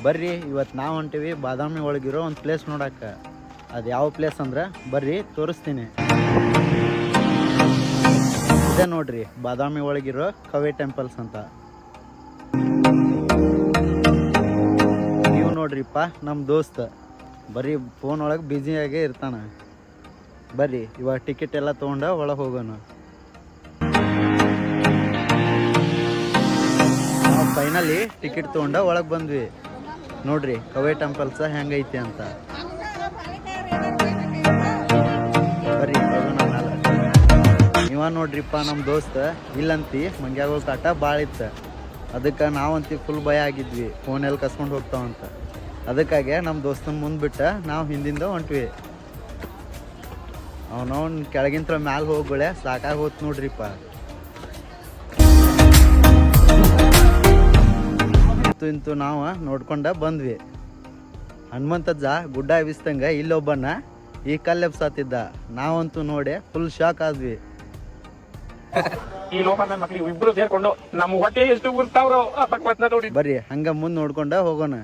ಬರ್ರಿ ಇವತ್ತು ನಾವು ಹೊಂಟೀವಿ ಬಾದಾಮಿ ಒಳಗಿರೋ ಒಂದು ಪ್ಲೇಸ್ ನೋಡಕ್ಕೆ. ಅದು ಯಾವ ಪ್ಲೇಸ್ ಅಂದ್ರೆ ಬರ್ರಿ ತೋರಿಸ್ತೀನಿ. ಇದೇ ನೋಡ್ರಿ ಬಾದಾಮಿ ಒಳಗಿರೋ ಕವೆ ಟೆಂಪಲ್ಸ್ ಅಂತ. ನೀವು ನೋಡ್ರಿಪ್ಪ ನಮ್ಮ ದೋಸ್ತ ಬರ್ರಿ ಫೋನ್ ಒಳಗೆ ಬ್ಯುಸಿಯಾಗೇ ಇರ್ತಾನೆ. ಬರ್ರಿ ಇವಾಗ ಟಿಕೆಟ್ ಎಲ್ಲ ತೊಗೊಂಡ ಒಳಗೆ ಹೋಗೋಣ. ನಾವು ಫೈನಲಿ ಟಿಕೆಟ್ ತೊಗೊಂಡ ಒಳಗೆ ಬಂದ್ವಿ. ನೋಡ್ರಿ ಕವೆ ಟೆಂಪಲ್ಸ್ ಹೆಂಗೈತಿ ಅಂತ. ಬರ್ರಿ ನೀವ ನೋಡ್ರಿಪ್ಪ ನಮ್ಮ ದೋಸ್ತ ಇಲ್ಲಂತಿ ಮಂಗ್ಯಾಗ ಕಾಟ ಭಾಳ ಇತ್ತು. ಅದಕ್ಕೆ ನಾವಂತಿ ಫುಲ್ ಭಯ ಆಗಿದ್ವಿ ಫೋನೆಲ್ಲಿ ಕಸ್ಕೊಂಡು ಹೋಗ್ತಾವಂತ. ಅದಕ್ಕಾಗೆ ನಮ್ಮ ದೋಸ್ತನ ಮುಂದೆ ಬಿಟ್ಟು ನಾವು ಹಿಂದಿಂದ ಹೊಂಟ್ವಿ. ಅವನವ್ನು ಕೆಳಗಿಂತ ಮ್ಯಾಲೆ ಹೋಗ್ಬೇಳೆ ಸಾಕಾಗಿ ಹೋತ್ ನೋಡ್ರಿಪ್ಪ. ಇಂತು ನಾವು ನೋಡ್ಕೊಂಡ ಬಂದ್ವಿ. ಹನುಮಂತಜ್ಜ ಗುಡ್ಡ ಎಬ್ಬಿಸ್ದಂಗ ಇಲ್ಲೊಬ್ಬನ ಈ ಕಲ್ಲು ಎಬ್ಸಾತಿದ್ದ. ನಾವಂತೂ ನೋಡಿ ಫುಲ್ ಶಾಕ್ ಆದ್ವಿ. ಬರ್ರಿ ಹಂಗ ಮುಂದೆ ನೋಡ್ಕೊಂಡ ಹೋಗೋಣ.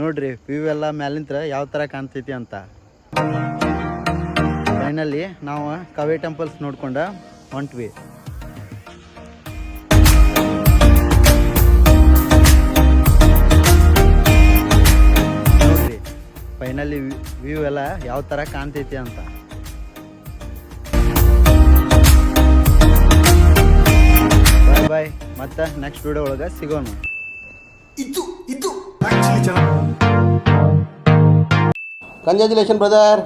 ನೋಡ್ರಿ ವ್ಯೂ ಎಲ್ಲ ಮ್ಯಾಲಿಂತ್ರ ಯಾವ ತರ ಕಾಣ್ತೈತಿ ಅಂತ. ಫೈನಲಿ ನಾವು ಕವೆ ಟೆಂಪಲ್ಸ್ ನೋಡ್ಕೊಂಡ ಹೊಂಟ್ವಿ. ನೋಡ್ರಿ ಫೈನಲಿ ವ್ಯೂ ಎಲ್ಲ ಯಾವ ತರ ಕಾಣ್ತೈತಿ ಅಂತ. ಬಾಯ್ ಮತ್ತೆ ನೆಕ್ಸ್ಟ್ ವಿಡಿಯೋ ಒಳಗೆ ಸಿಗೋಣ. Congratulation brother.